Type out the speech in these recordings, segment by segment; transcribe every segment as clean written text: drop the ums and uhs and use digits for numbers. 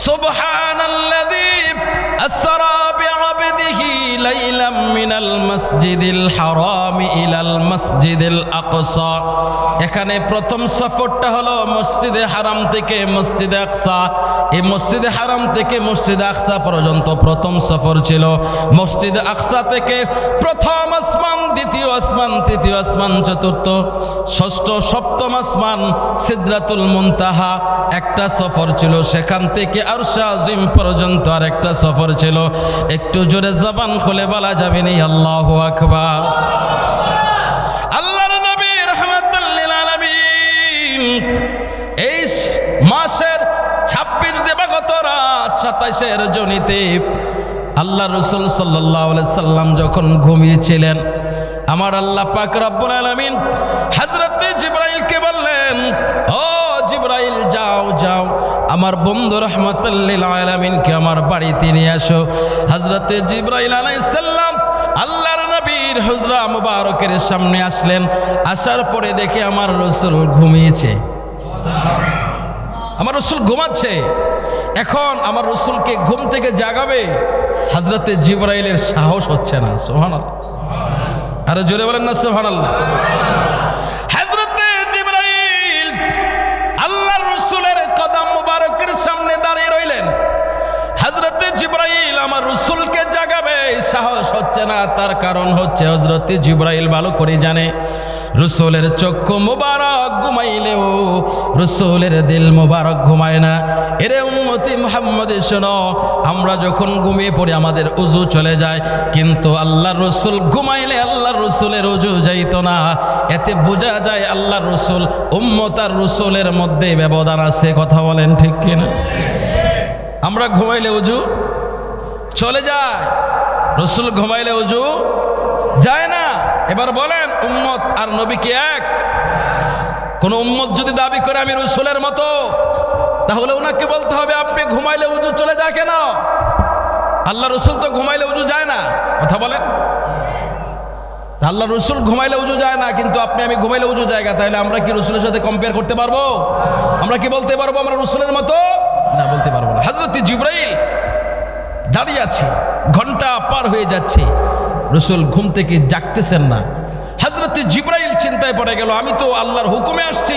সুবহানাল্লাযী আসরা বিআবদিহি লাইলাম মিনাল মাসজিদিল হারাম ইলাল মাসজিদিল আকসা। এখানে প্রথম সফরটা হলো মসজিদে হারাম থেকে মসজিদে আকসা। এই মসজিদে হারাম থেকে মসজিদে আকসা পর্যন্ত প্রথম সফর ছিল। মসজিদে আকসা থেকে প্রথম আসমান, দ্বিতীয় আসমান, তৃতীয় আসমান, চতুর্থ, ষষ্ঠ, সপ্তম আসমান সিদরাতুল মুনতাহা একটা সফর ছিল। সেখান থেকে আরশে আজিম পর্যন্ত আরেকটা সফর ছিল। একটু জোরে জবান খুলে বলা যাবে না আল্লাহু আকবার। আল্লাহর নবী রাহমাতুল লিল আলামিন এই মাসের 26 দিবাগত রাত 27 জনিতে আল্লাহ রাসূল সাল্লাল্লাহু আলাইহি সাল্লাম যখন ঘুমিয়েছিলেন, আমার আল্লাহ পাক রব্বুল আলামিন হযরত জিবরাইলকে বললেন, ও জিবরাইল যাও যাও আমার বন্ধু রাহমাতুল লিল আলামিনকে আমার বাড়িতে নিয়ে আসো। হযরত জিবরাইল আলাইহিস সালাম আল্লাহর নবীর হুজরা মুবারকের সামনে আসলেন। আসার পরে দেখে আমার রাসূল ঘুমিয়েছে, আমার রাসূল ঘুমাচ্ছে। এখন আমার রাসূলকে ঘুম থেকে জাগাবে হযরত জিবরাইলের সাহস হচ্ছে না। সুবহানাল্লাহ, আরে জোরে বলেন না সুবহানাল্লাহ। হযরত জিবরাইল আল্লাহর রাসূলের কদম মুবারকের সামনে দাঁড়িয়ে রইলেন। হযরত জিবরাইল আমার রাসূলকে জাগাবে, সাহস হচ্ছে না। তার কারণ হচ্ছে হযরত জিবরাইল ভালো করে জানে রাসূলের চক্ষু মুবারক ঘুমাইলেও রাসূলের দিল মুবারক ঘুমায় না। এরে উম্মতি মুহাম্মদ শোনো, আমরা যখন ঘুমিয়ে পড়ি আমাদের ওযু চলে যায়, কিন্তু আল্লাহর রাসূল ঘুমাইলে আল্লাহর রাসূলের ওযু যাইত না। এতে বোঝা যায় আল্লাহর রাসূল উম্মত আর রাসূলের মধ্যে ব্যবধান আছে। কথা বলেন ঠিক কিনা? আমরা ঘুমাইলে ওযু চলে যায়, রাসূল ঘুমাইলে ওযু যায় না। এবার বলেন উম্মত আর নবী কি এক? কোন উম্মত যদি দাবি করে আমি রাসূলের মতো, তাহলে ওনাকে বলতে হবে আপনি ঘুমাইলে ওযু চলে যায় কেন? আল্লাহ রাসূল তো ঘুমাইলে ওযু যায় না। কথা বলেন, আল্লাহ রাসূল ঘুমাইলে ওযু যায় না, কিন্তু আপনি আমি ঘুমাইলে ওযু জায়গা। তাহলে আমরা কি রাসূলের সাথে কম্পেয়ার করতে পারবো? আমরা কি বলতে পারবো আমরা রাসূলের মতো? না, বলতে পারবো না। হযরত জিবরাইল দাঁড়িয়ে আছে, ঘন্টা পার হয়ে যাচ্ছে, রাসূল ঘুম থেকে জাগতেছেন না। হযরত জিবরাইল চিন্তায় পড়ে গেল, আমি তো আল্লাহর হুকুমে আসছি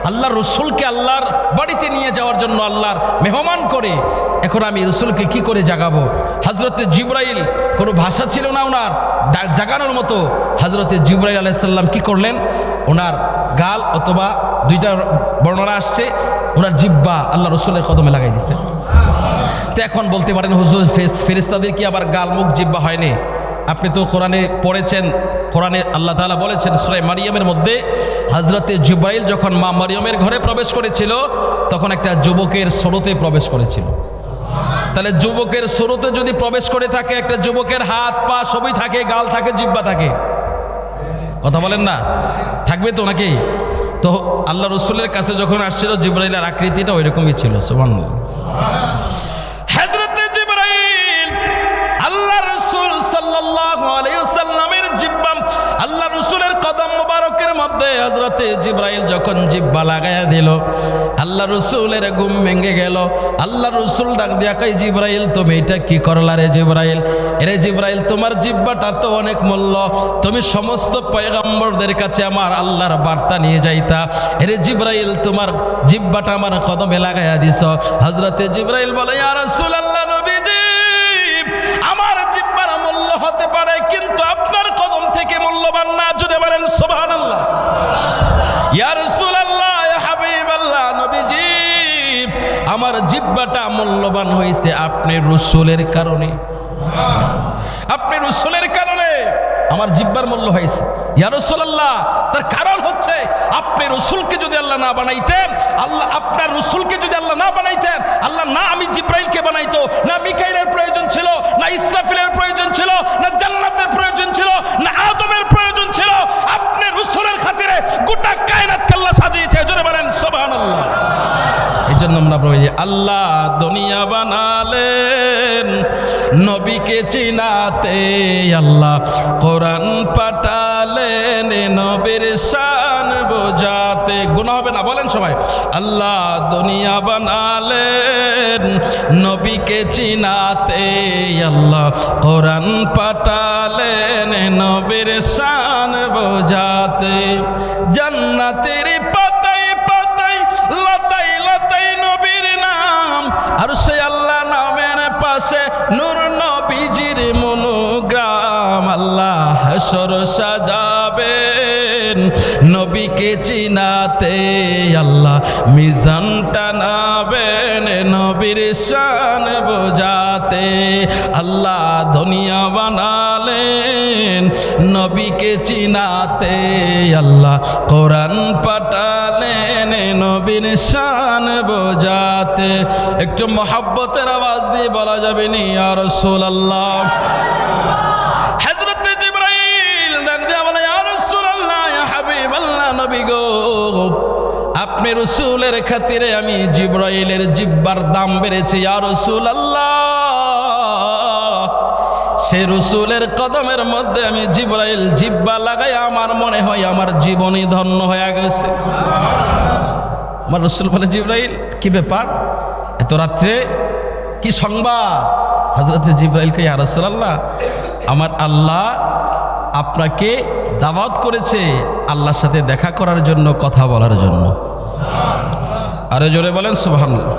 আল্লাহর রাসূলকে আল্লাহর বাড়িতে নিয়ে যাওয়ার জন্য, আল্লাহর মেহমান করে, এখন আমি রাসূলকে কি করে জাগাবো? হযরত জিবরাইল কোনো ভাষা ছিল না ওনার জাগানোর মতো। হযরত জিবরাইল আলাইহিস সালাম কি করলেন, ওনার গাল অথবা দুইটা বর্ণনা আসছে, ওনার জিহ্বা আল্লাহ রাসূলের কদমে লাগাই দিয়েছে। তো এখন বলতে পারেন হুজুর ফেরেশতাদের কি আবার গাল মুখ জিহ্বা হয়নি? আপনি তো কোরআনে পড়েছেন, কোরআনে আল্লাহ তাআলা বলেছেন সূরা মারিয়ামের মধ্যে, হযরতে জিবরাইল যখন মা মারিয়ামের ঘরে প্রবেশ করেছিল তখন একটা যুবকের সুরতে প্রবেশ করেছিল। তাহলে যুবকের সুরতে যদি প্রবেশ করে থাকে, একটা যুবকের হাত পা সবই থাকে, গাল থাকে, জিহ্বা থাকে। কথা বলেন না, থাকবে তো নাকি? তো আল্লাহ রাসূলের কাছে যখন আসছিল জিবরাইলের আকৃতিটা ওইরকমই ছিল। সুবহানাল্লাহ। হযরত জিবরাইল আল্লাহ রাসূল সাল্লাল্লাহু আলাইহি ওয়াসাল্লামের জিহ্বা আল্লাহ রাসূলের কদম মুবারকের মধ্যে হযরত জিবরাইল যখন জিহ্বা লাগায়া দিল, আল্লাহ রাসূলের ঘুম ভেঙে গেল। আল্লাহ রাসূল ডাক দিয়া কয়, জিবরাইল তুমি এটা কি করলা রে জিবরাইল? এরে জিবরাইল, তোমার জিহ্বাটা তো অনেক মূল্য, তুমি সমস্ত পয়গম্বরদের কাছে আমার আল্লাহর বার্তা নিয়ে যাইতা। এরে জিবরাইল, তোমার জিহ্বাটা আমার কদমে লাগায়া দিছ। হযরত জিবরাইল বলে, ইয়া রাসূলুল্লাহ নবীজি, আমার জিহ্বার মূল্য হতে পারে কিন্তু আপনার কদম থেকে মূল্যবান না। জোরে বলেন সুবহানাল্লাহ। ইয়া রাসূলুল্লাহ, ইয়া হাবিবাল্লাহ নবীজি, আমার জিহ্বাটা মূল্যবান হয়েছে আপনি রাসূলের কারণে। আপনি রাসূলের কারণে আমার জিহ্বার মূল্য হয়েছে। ইয়া রাসূলুল্লাহ, তার কারণ হচ্ছে আপনি রাসূলকে যদি আল্লাহ না বানাইতেন, আল্লাহ আপনার রাসূলকে যদি আল্লাহ না বানাইতেন, আল্লাহ না আমি জিবরাইলকে বানাইতো, না মিকাইলের প্রয়োজন ছিল, না ইসরাফিলের প্রয়োজন ছিল, না জান্নাতের প্রয়োজন ছিল, না আদমের প্রয়োজন ছিল। আপনি রাসূলের খাতিরে গোটা কায়নাতকে আল্লাহ সাজিয়েছে। জোরে বলেন সুবহানাল্লাহ। এই জন্য আমরা বলি, আল্লাহ দুনিয়া বানালেন নবীকে চিনাতে, আল্লাহ কোরআন পাঠালেন বানালেন নবীর শান বোঝাতে। গুনাহ হবে না, বলেন সবাই। আল্লাহ দুনিয়া বানালেন নবীকে চিনাতে, আল্লাহ কোরআন পাঠালেন নবীর শান বোঝাতে। জান্নাতের পাতায় পাতায় লতায় লতায় নবীর নাম, আর সে আল্লাহ নামের পাশে নূর নবীজির মনোগ্রাম। আল্লাহ হাশর সাজাবেন নবীকে চিনাতে, আল্লাহ মিজান টানাবেন নবীর শান বোঝাতে। আল্লাহ দুনিয়া বানালেন নবীকে চিনাতে, আল্লাহ কোরআন পাঠালেন নবীর শান বোঝাতে। একটু মহব্বতের আওয়াজ দিয়ে বলা যাবে নি ইয়া রাসূলুল্লাহ। হযরত জিবরাইল ডাক দিয়ে বলে, ইয়া রাসূলুল্লাহ, ইয়া হাবিবাল্লাহ, নবী গো, আপনি রাসূলের খাতিরে আমি জিবরাইলের জিহ্বার দাম বেড়েছে ইয়া রাসূলুল্লাহ। সে রাসূলের কদমের মধ্যে আমি জিবরাইল জিহ্বা লাগাই, আমার মনে হয় আমার জীবনই ধন্য হয়ে গেছে। আমার রাসূল বলে, জিবরাইল কি ব্যাপার, এত রাত্রে কি সংবাদ? হযরত জিবরাইলকে, ইয়া রাসূলুল্লাহ, আমার আল্লাহ আপনাকে দাওয়াত করেছে আল্লাহর সাথে দেখা করার জন্য, কথা বলার জন্য। আরে জোরে বলেন সুবহানাল্লাহ।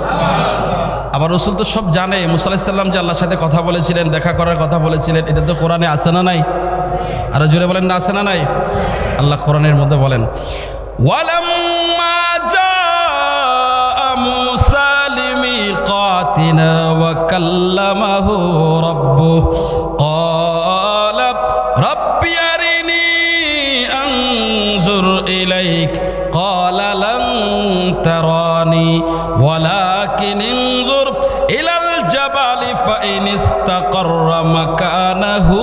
আবার রাসূল তো সব জানে, মুসা আলাইহিস সালাম যে আল্লাহর সাথে কথা বলেছিলেন, দেখা করার কথা বলেছিলেন, এটা তো কোরআনে আছে না নাই? আরে জোরে বলেন না, আছে না নাই? আল্লাহ কোরআনের মধ্যে বলেন, ওয়ালাম্মা জাআ মূসা লিমিকাতিনা ওয়া কাল্লামাহু রাব্বুহু ক্বালা রাব্বি আরিনি আনজুর ইলাইক ক্বালা লান তারানি ওয়ালাকিন ইনজুর ইলাল জাবালি ফাইন ইসতাকাররা মাকানাহু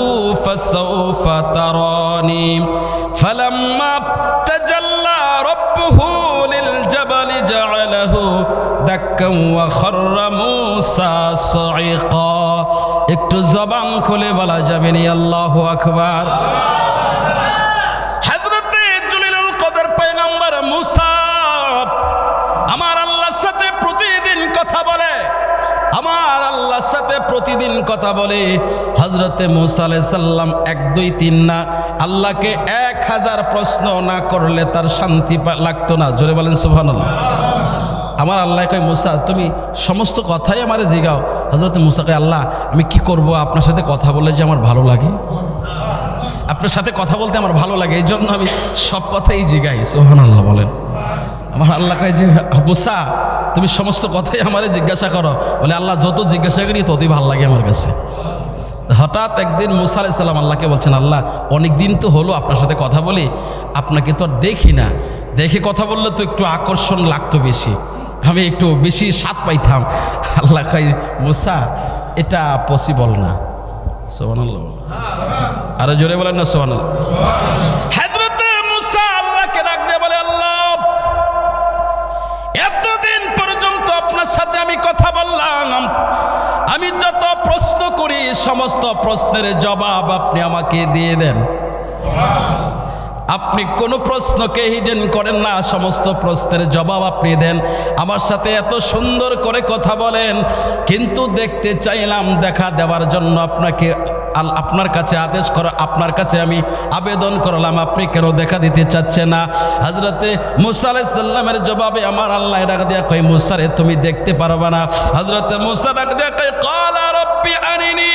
ফাসাউফা তারানি ফালাম্মা তাজাল্লা রাব্বুহু লিল জাবালি জাআলাহু দাক্কান ওয়া খাররা মূসা সাইকা। একটু জবান খুলে বলা যাবে না আল্লাহু আকবার। হযরতে জলিলুল কদর পয়গম্বর মূসা আমার আল্লাহর সাথে প্রতিদিন কথা বলে, আমার আল্লাহর সাথে প্রতিদিন কথা বলে। হযরতে মূসা আলাইহিস সালাম 1 2 3 না, আল্লাহকে 1000 প্রশ্ন না করলে তার শান্তি লাগতো না। জোরে বলেন সুবহানাল্লাহ। আমার আল্লাহ কয়, মূসা তুমি সমস্ত কথাই আমারে জিগাও। হযরতে মূসা কয়, আল্লাহ আমি কি করব, আপনার সাথে কথা বললে যে আমার ভালো লাগে, আপনার সাথে কথা বলতে আমার ভালো লাগে, এই জন্য আমি সব কথাই জিগাই। সুবহানাল্লাহ বলেন। আমার আল্লাহ কয় যে, মূসা তুমি সমস্ত কথাই আমারে জিজ্ঞাসা করো। বলে, আল্লাহ যত জিজ্ঞাসা করি ততই ভালো লাগে আমার কাছে। হঠাৎ একদিন মূসা আলাইহিস সালাম আল্লাহকে বলছেন, আল্লাহ অনেক দিন তো হলো আপনার সাথে কথা বলি, আপনাকে তো আর দেখি না, দেখে কথা বললে তো একটু আকর্ষণ লাগতো বেশি, আমি একটু বেশি স্বাদ পাইতাম। আল্লাহ কয়, মূসা এটা পসিবল না। সুবহানাল্লাহ। আরে জোরে বলেন না সুবহানাল্লাহ। হযরত মূসা আল্লাহকে ডাক দিয়ে বলে, আল্লাহ এতদিন পর্যন্ত আপনার সাথে আমি কথা বললাম, আমি যত প্রশ্ন করি সমস্ত প্রশ্নের জবাব আপনি আমাকে দিয়ে দেন, আপনি কোনো প্রশ্নকে হিডেন করেন না, সমস্ত প্রশ্নের জবাব আপনি দেন, আমার সাথে এত সুন্দর করে কথা বলেন। কিন্তু দেখতে চাইলাম, দেখা দেওয়ার জন্য আপনাকে আপনার কাছে আদেশ করা, আপনার কাছে আমি আবেদন করলাম, আপনি কেন দেখা দিতে চাচ্ছেন না? হযরতে মূসা আলাইহিস সালামের জবাবে আমার আল্লাহ ডাক দিয়া কয়, মূসা রে তুমি দেখতে পারবে না। হযরতে মূসা ডাক দিয়া কয়, ক্বালা রাব্বি আরিনি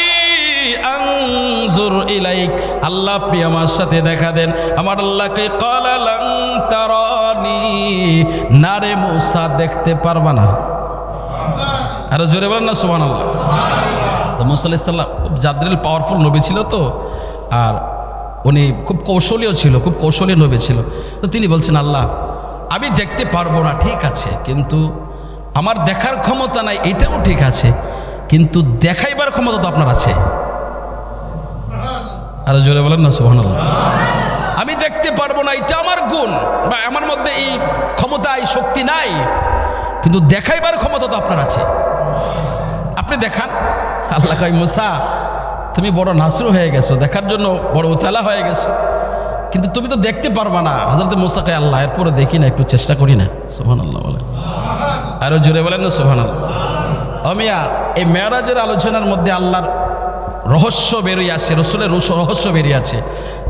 আনজুর ইলাইক, আল্লাহ আপনি আমার সাথে দেখা দেন। আমার আল্লাহকে ক্বালা লান তারানি, না রে মূসা দেখতে পারবা না। আর জোরে বলেন না সুবহানাল্লাহ। তো মূসা আলাইহিস সালাম খুব জাদরিল পাওয়ারফুল নবী ছিল তো, আর উনি খুব কৌশলীও ছিল, খুব কৌশলী নবী ছিল। তো তিনি বলছেন, আল্লাহ আমি দেখতে পারবো না ঠিক আছে, কিন্তু আমার দেখার ক্ষমতা নাই এটাও ঠিক আছে, কিন্তু দেখাইবার ক্ষমতা তো আপনার আছে। আর জোরে বলেন না সুবহানাল্লাহ। আমি দেখতে পারবো না এটা আমার গুণ, বা আমার মধ্যে এই ক্ষমতা এই শক্তি নাই, কিন্তু দেখাইবার ক্ষমতা তো আপনার আছে, আপনি দেখান। আল্লাহ কয়, মূসা তুমি বড় নাসরু হয়ে গেছো, দেখার জন্য বড় উতালা হয়ে গেছো, কিন্তু তুমি তো দেখতে পারবা না। হযরত মুসা কয় আল্লাহ এরপরে দেখি না, একটু চেষ্টা করি না। সুবহানাল্লাহ বলেন, আরো জোরে বলেন না সুবহানাল্লাহ। মিয়া এই মেরাজের আলোচনার মধ্যে আল্লাহর রহস্য বেরিয়ে আসে, রসুলের রহস্য বেরিয়ে আছে।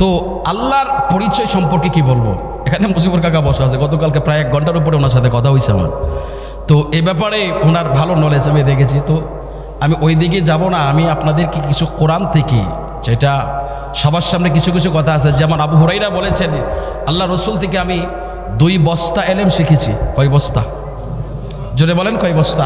তো আল্লাহর পরিচয় সম্পর্কে কি বলবো, এখানে মুজিবুর কাকা বসা আছে, গতকালকে প্রায় 1 ঘন্টার উপরে ওনার সাথে কথা হয়েছে আমার। তো এই ব্যাপারে ওনার ভালো নলেজ আমি দেখেছি। তো আমি ওই দিকে যাব না, আমি আপনাদেরকে কিছু কোরআন থেকে, যেটা সবার সামনে কিছু কিছু কথা আছে, যেমন আবু হুরাইরা বলেছেন আল্লাহ রসুল থেকে আমি 2 বস্তা এলেম শিখেছি। কয় বস্তা? জোরে বলেন, কয় বস্তা?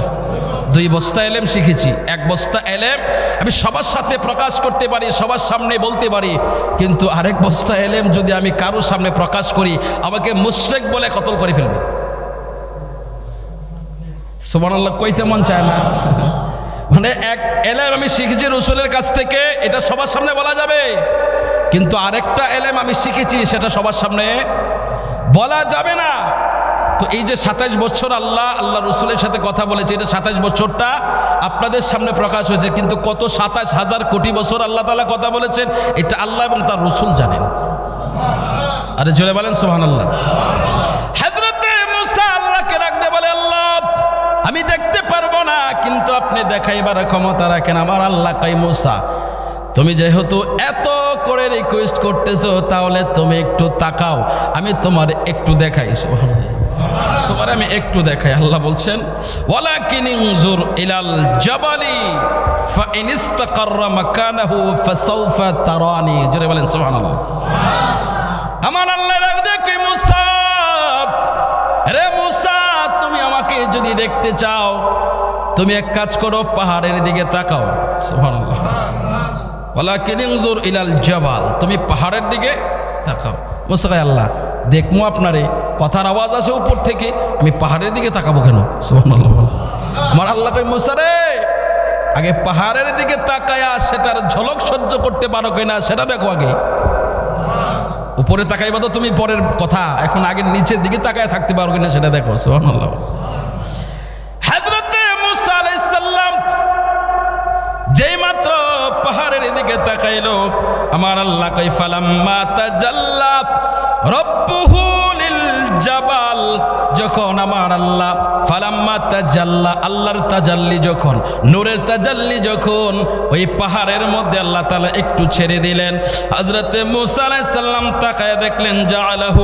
2 বস্তা এলেম শিখেছি। 1 বস্তা এলেম আমি সবার সাথে প্রকাশ করতে পারি, সবার সামনে বলতে পারি, কিন্তু আরেক বস্তা এলেম যদি আমি কারোর সামনে প্রকাশ করি আমাকে মুশরিক বলে কতল করে ফেলবে। সুবহানাল্লাহ কইতে মন চায় না। মানে 1 এলেম আমি শিখেছি রসুলের কাছ থেকে, এটা সবার সামনে বলা যাবে, কিন্তু আরেকটা এলেম আমি শিখেছি সেটা সবার সামনে বলা যাবে না। তো এই যে 27 বছর আল্লাহ রসুলের সাথে কথা বলেছে, এটা 27 বছরটা আপনাদের সামনে প্রকাশ হয়েছে, কিন্তু কত 27,000 কোটি বছর আল্লাহ তাআলা কথা বলেছেন এটা আল্লাহ এবং তার রসুল জানেন। আরে জোরে বলেন সুবহানাল্লাহ। হযরতে মুসা আল্লাহকে ডাকতে বলে আল্লাহ আমি দেখতে পারবো না, কিন্তু আপনি দেখাইবার ক্ষমতা রাখেন। আমার আল্লাহ কয় মুসা তুমি যেহেতু এত করে রিকোয়েস্ট করতেছো তাহলে তুমি একটু তাকাও, আমি তোমার একটু দেখাই। সুবহানাল্লাহ, তোমার আমি একটু দেখাই। আল্লাহ বলছেন ওয়ালাকিন ইনজুর ইলাল জাবালি ফাইন ইসতাকাররা মাকানাহু ফাসাউফা তারানি। জোরে বলেন সুবহানাল্লাহ। আমার আল্লাহ রাখবে কই মুসা, রে মুসা তুমি আমাকে যদি দেখতে চাও তুমি এক কাজ করো, পাহাড়ের দিকে তাকাও। সুবহানাল্লাহ। ওয়ালাকিন ইনজুর ইলাল জাবাল, তুমি পাহাড়ের দিকে তাকাও। মুসা কয় আল্লাহ দেখমু আপনারে, কথার আওয়াজ আসে উপর থেকে, আমি পাহাড়ের দিকে তাকাবো কেন? সুবহানাল্লাহ। আমার আল্লাহ কয় মুসা রে আগে পাহাড়ের দিকে তাকায়া সেটার ঝলক সহ্য করতে পারো কিনা সেটা দেখো আগে। উপরে তাকাইবা তো তুমি পরের কথা, এখন আগে নিচের দিকে তাকায় থাকতে পারো কিনা সেটা দেখো। সুবহানাল্লাহ। হযরতে মুসা আলাইহিস সালাম যেই মাত্র পাহাড়ের দিকে তাকাইলো, আমার আল্লাহ কয় ফালাম্মা তাজাল্লা রব্বুহু লিল জাবাল, যখন আমার আল্লাহ ফালাম্মা তাজাল্লা আল্লাহর তাজাল্লি যখন, নূরের তাজাল্লি যখন ওই পাহাড়ের মধ্যে আল্লাহ তাআলা একটু ছেড়ে দিলেন, হযরতে মুসা আলাইহিস সালাম তাকায় দেখলেন জাআলাহু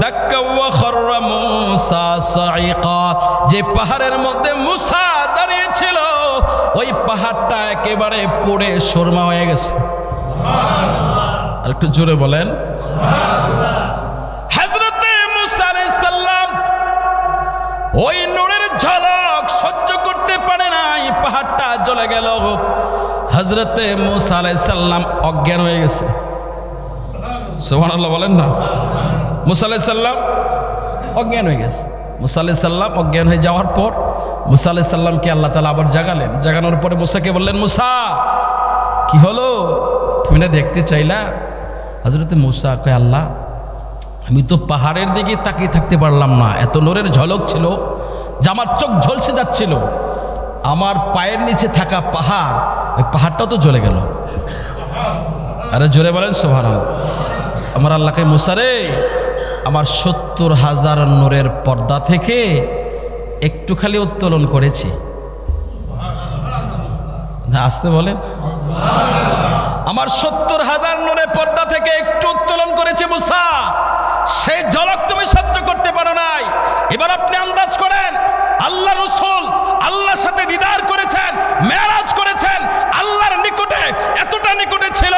দাক্কা ওয়া খাররা মুসা সাইকা, যে পাহাড়ের মধ্যে মুসা দাঁড়িয়ে ছিল ওই পাহাড়টা একেবারে পুড়ে সুরমা হয়ে গেছে। আর একটু জোরে বলেন হযরতে মুসা আলাইহিস সালাম ওই নূরের ঝলক সহ্য করতে পারে নাই, পাহাড়টা জ্বলে গেল। হযরতে মুসা আলাইহিস সালাম অজ্ঞান হয়ে গেছে। সুবহানাল্লাহ বলেন না। মুসা আলাইহিস সালাম অজ্ঞান হয়ে গেছে। মুসা আলাইহিস সালাম অজ্ঞান হয়ে যাওয়ার পর মুসা আলাইহিস সালামকে আল্লাহ তাআলা আবার জাগালেন। জাগানোর পরে মুসাকে বললেন মুসা কি হলো, তুমি না দেখতে চাইলা? হযরতে মুসা কয় আল্লাহ আমি তো পাহাড়ের দিকে তাকিয়ে থাকতে পারলাম না, এত নূরের ঝলক ছিল যে আমার চোখ ঝলসে যাচ্ছিল, আমার পায়ের নিচে থাকা পাহাড়, ওই পাহাড়টাও তো জ্বলে গেল। আরে জোরে বলেন সুবহানাল্লাহ। আমার আল্লাহ কয় মুসা রে আমার 70,000 নূরের পর্দা থেকে একটু খালি উত্তোলন করেছি। না আসতে বলেন, আমার 70,000 নূরের পর্দা থেকে একটু উত্তোলন করেছে মুসা, সেই ঝলক তুমি সহ্য করতে পারো নাই। এবার আপনি আন্দাজ করেন আল্লাহ রাসূল আল্লাহর সাথে দিদার করেছেন, মেরাজ করেছেন, আল্লাহর নিকটে, এতটা নিকটে ছিল,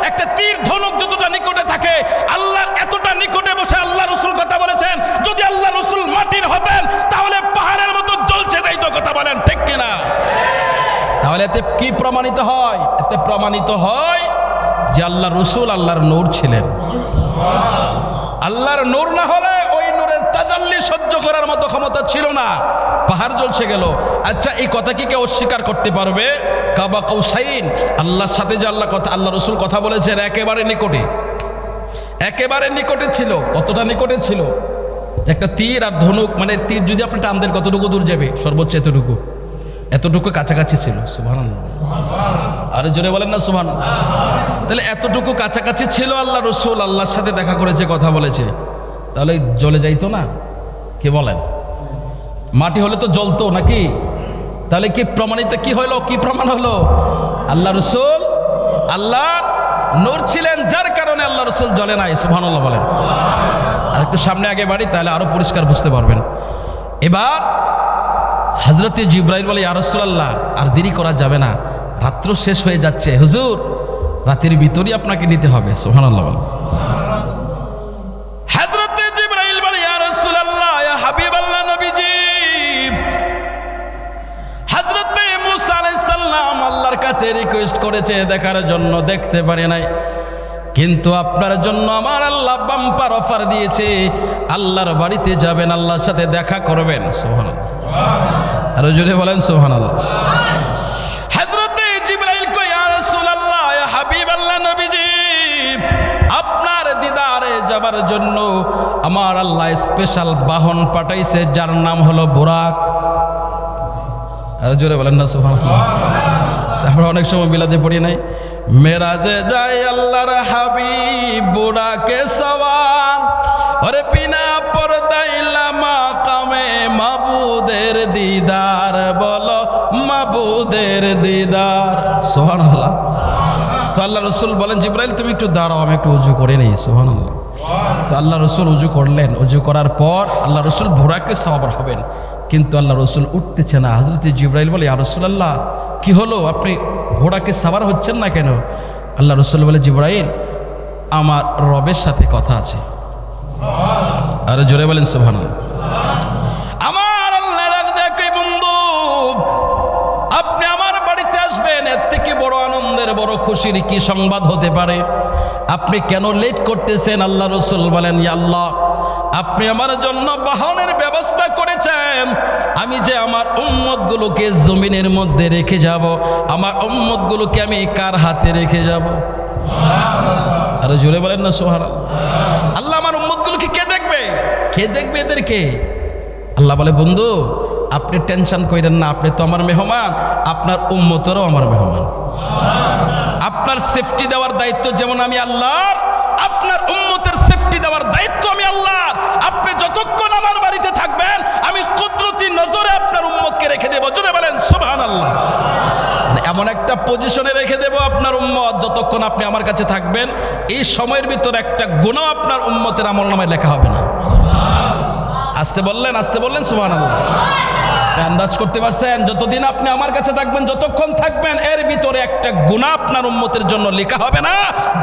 একটা তীর ধনুক যতটা নিকটে থাকে আল্লাহর এতটা নিকটে বসে আল্লাহ রাসূল কথা বলেছেন। যদি আল্লাহ রাসূল মাটির হতেন তাহলে পাহাড়ের মতো জ্বলছে যাইতো। কথা বলেন ঠিক কিনা? তাহলে এতে কি প্রমাণিত হয়? এতে প্রমাণিত হয় যে আল্লাহ রাসূল আল্লাহর নূর ছিলেন। আল্লাহর নূর না হলে ওই নূরের তাজাল্লি সহ্য করার মতো ক্ষমতা ছিল না, পাহাড় জ্বলছে গেল। আচ্ছা এই কথা কি কেউ অস্বীকার করতে পারবে? কাবা কাউসাইন, আল্লাহর সাথে যে আল্লাহ রাসূল কথা বলেছেন একেবারে নিকটে, একেবারে নিকটে ছিল। কতটা নিকটে ছিল? একটা তীর আর ধনুক, মানে তীর যদি আপনি টান দেন কতটুকু দূর যাবে? সর্বোচ্চ এতটুকু। এতটুকু কাছাকাছি ছিল। সুবহানাল্লাহ, আরে জোরে বলেন না সুবহানাল্লাহ। তাহলে এতটুকু কাছাকাছি ছিল, আল্লাহ রসুল আল্লাহর সাথে দেখা করেছে, কথা বলেছে, তাহলে জ্বলে যাইতো না? কি বলেন? মাটি হলে তো জ্বলতো নাকি? তাহলে কি প্রমাণিত, কি হলো, কি প্রমাণ হলো? আল্লাহ রসুল আল্লাহর নূর ছিলেন, যার কারণে আল্লাহ রসুল জ্বলে নাই। সুবহানাল্লাহ বলেন। আর একটু সামনে আগে বাড়ি, তাহলে আরো পরিষ্কার বুঝতে পারবেন। এবার হযরতে জিবরাইল বলে, ইয়া রাসূলুল্লাহ আর দেরি করা যাবে না, রাত্র শেষ হয়ে যাচ্ছে, হুজুর রাতের ভিতরই আপনাকে নিতে হবে। সুবহানাল্লাহ বলেন। হযরতে জিবরাইল বলে, ইয়া রাসূলুল্লাহ, ইয়া হাবিবাল্লাহ, নবীজি, হযরতে মুসা আলাইহিস সালাম আল্লাহর কাছে রিকোয়েস্ট করেছে দেখার জন্য, দেখতে পারে নাই, কিন্তু আপনার জন্য আমার আল্লাহ বাম্পার অফার দিয়েছে, আল্লাহর বাড়িতে যাবেন, আল্লাহর সাথে দেখা করবেন। সুবহানাল্লাহ, আরো জোরে বলেন সুবহানাল্লাহ। হযরতে জিবরাইল কয়, ইয়া রাসূলুল্লাহ, ইয়া হাবিবাল্লাহ, নবীজি, আপনার দিদারে যাবার জন্য আমার আল্লাহ স্পেশাল বাহন পাঠাইছে, যার নাম হলো বুরাক। আরো জোরে বলেন না সুবহানাল্লাহ। আমরা অনেক সময় বিলাতে পড়ি নাই, মেরাজে যায় আল্লাহর হাবিব বুরাকে সওয়ার, ওরে বিনা পর্দায় মাকামে মাবুদের দিদার, বলো মাবুদের দিদার। সুবহানাল্লাহ। তো আল্লাহ রসুল বলেন, জিবরাইল তুমি একটু দাঁড়াও, আমি একটু উজু করে নেই। সুবহানাল্লাহ। তো আল্লাহ রসুল উজু করলেন, উজু করার পর আল্লাহ রসুল বুরাকে সওয়ার হবেন, কিন্তু আল্লাহ রসুল উঠতেছে না। হযরতে জিবরাইল বলে, ইয়া রাসূলুল্লাহ কি হলো, আপনি ঘোড়াকে সাওয়ার হচ্ছেন না কেন? আল্লাহ রসুল বলে, জিবরাইল আমার রবের সাথে কথা আছে। আরে জোরে বলেন সুবহানাল্লাহ। আমার আল্লাহ ডাক দেখে, বন্ধু আপনি আমার বাড়িতে আসবেন, এর থেকে বড় আনন্দের, বড় খুশির কি সংবাদ হতে পারে? আপনি কেন লেট করতেছেন? আল্লাহ রসুল বলেন, ইয়া আল্লাহ, আপনি আমার জন্য বাহনের ব্যবস্থা করেছেন, আমি যে আমার উম্মতগুলোকে জমিনের মধ্যে রেখে যাব, আমার উম্মতগুলোকে আমি কার হাতে রেখে যাব? আরে জোরে বলেন না সুবহানাল্লাহ। আল্লাহ আমার উম্মতগুলোকে কে দেখবে? কে দেখবে এদেরকে? আল্লাহ বলে, বন্ধু আপনি টেনশন করেন না, আপনি তো আমার মেহমান, আপনার উম্মতেরও আমার মেহমান। আপনার সেফটি দেওয়ার দায়িত্ব যেমন আমি আল্লাহর, আপনার উম্মতের সেফটি দেওয়ার দায়িত্ব আমি আল্লাহর। আপনি যতক্ষণ আমার বাড়িতে থাকবেন, আমি কুদরতি নজরে আপনার উম্মতকে রেখে দেব। জোরে বলেন সুবহানাল্লাহ। এমন একটা পজিশনে রেখে দেব আপনার উম্মত, যতক্ষণ আপনি আমার কাছে থাকবেন, এই সময়ের ভিতর একটা গুনাহ আপনার উম্মতের আমলনামায় লেখা হবে না। আসতে বললেন সুবহানাল্লাহ। আন্দাজ করতে পারছেন? যতদিন আপনি আমার কাছে থাকবেন, যতক্ষণ থাকবেন, এর ভিতরে একটা গুনাহ আপনার উম্মতের জন্য লেখা হবে না।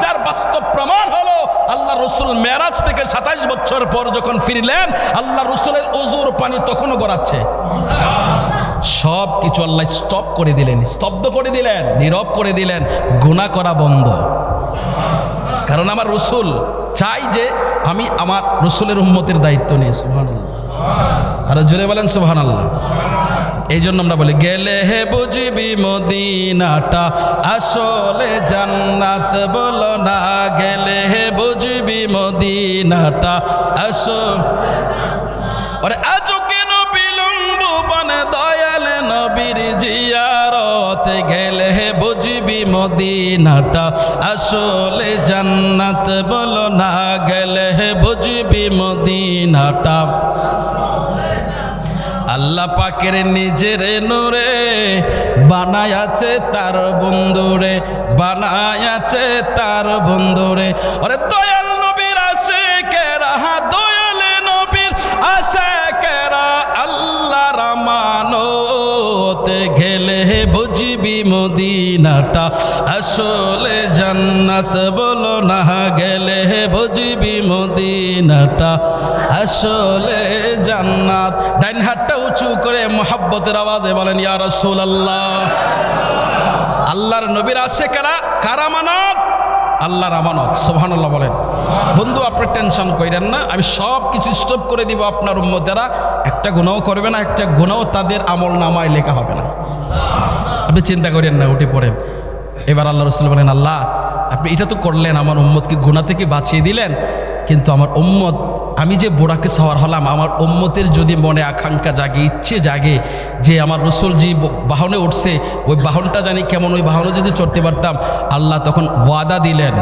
যার বাস্তব প্রমাণ হলো আল্লাহ রসুল মেরাজ থেকে 27 বছর পর যখন ফিরলেন, আল্লাহ রসুলের ওযুর পানি তখনও গড়াচ্ছে। সব কিছু আল্লাহ স্টপ করে দিলেন, স্তব্ধ করে দিলেন, নীরব করে দিলেন, গুনাহ করা বন্ধ। কারণ আমার রসুল চাই যে আমি আমার রসুলের উম্মতের দায়িত্ব নিই। সুবহানাল্লাহ। আর জোরে বলেন সুবহানাল্লাহ। এই জন্য আমরা বলি, গেলে হে বুঝবি মদিনাটা আসলে জান্নাত, বলো না গেলে হে বুঝবি মদিনাটা আসলে। ওরে আজও কেন বিলম্ব বনে দয়াল নবীর জিয়ারত, গেলে হে বুঝবি মদিনাটা আসলে জান্নাত, বলো না গেলে হে বুঝবি মদিনাটা। আল্লাহ পাকের নিজের নূরে বানায়াছে তার বন্ধুরে, বানায়াছে তার বন্ধুরে। ওরে দয়াল নবীর আশিকেরা, দয়াল নবীর আশিকেরা, আল্লাহর আমানত, গেলে বুঝবি মদিনাটা আসলে জান্নাত, বলো না গেলে বুঝবি মদিনাটা আসলে জান্নাত। ডাইন হাতটা উঁচু করে মুহাব্বতের আওয়াজে বলেন, ইয়া রাসূলুল্লাহ। আল্লাহর নবীর আশিকেরা কার আমানত? আল্লাহর আমানত। সুবহানাল্লাহ বলেন। বন্ধু আপনি টেনশন করেন না, আমি সব কিছু স্টপ করে দিব। আপনার উম্মতেরা একটা গুনাহ করবে না, একটা গুনাহ তাদের আমল নামায় লেখা হবে না। আপনি চিন্তা করেন না, উঠে পড়েন। এবার আল্লাহ রাসূল বলেন, আল্লাহ আপনি এটা তো করলেন, আমার উম্মতকে গুনাহ থেকে বাঁচিয়ে দিলেন, কিন্তু আমার উম্মত, আমি যে বোরাকে সওয়ার হলাম, আমার উম্মতের যদি মনে আকাঙ্ক্ষা জাগে, ইচ্ছে জাগে যে আমার রসুল যে বাহনে উঠছে ওই বাহনটা জানি কেমন, ওই বাহনে যদি চড়তে পারতাম, আল্লাহ তখন ওয়াদা দিলেন,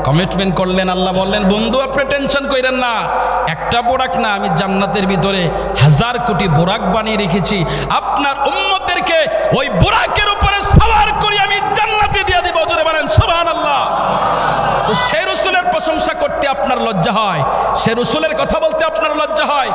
কমিটমেন্ট করলেন। আল্লাহ বললেন, বন্ধু আপনি টেনশন করেন না, একটা বোরাক না, আমি জান্নাতের ভিতরে 1000 কোটি বোরাক বানিয়ে রেখেছি, আপনার উম্মতেরকে ওই বোরাকের উপরে সওয়ার করে আমি জান্নাতে দিয়ে দিব। জোরে বলেন সুবহানাল্লাহ। তো সে রসুলের প্রশংসা করতে আপনার লজ্জা হয়, সে রসুলের কথা বলতে আপনার লজ্জা হয়।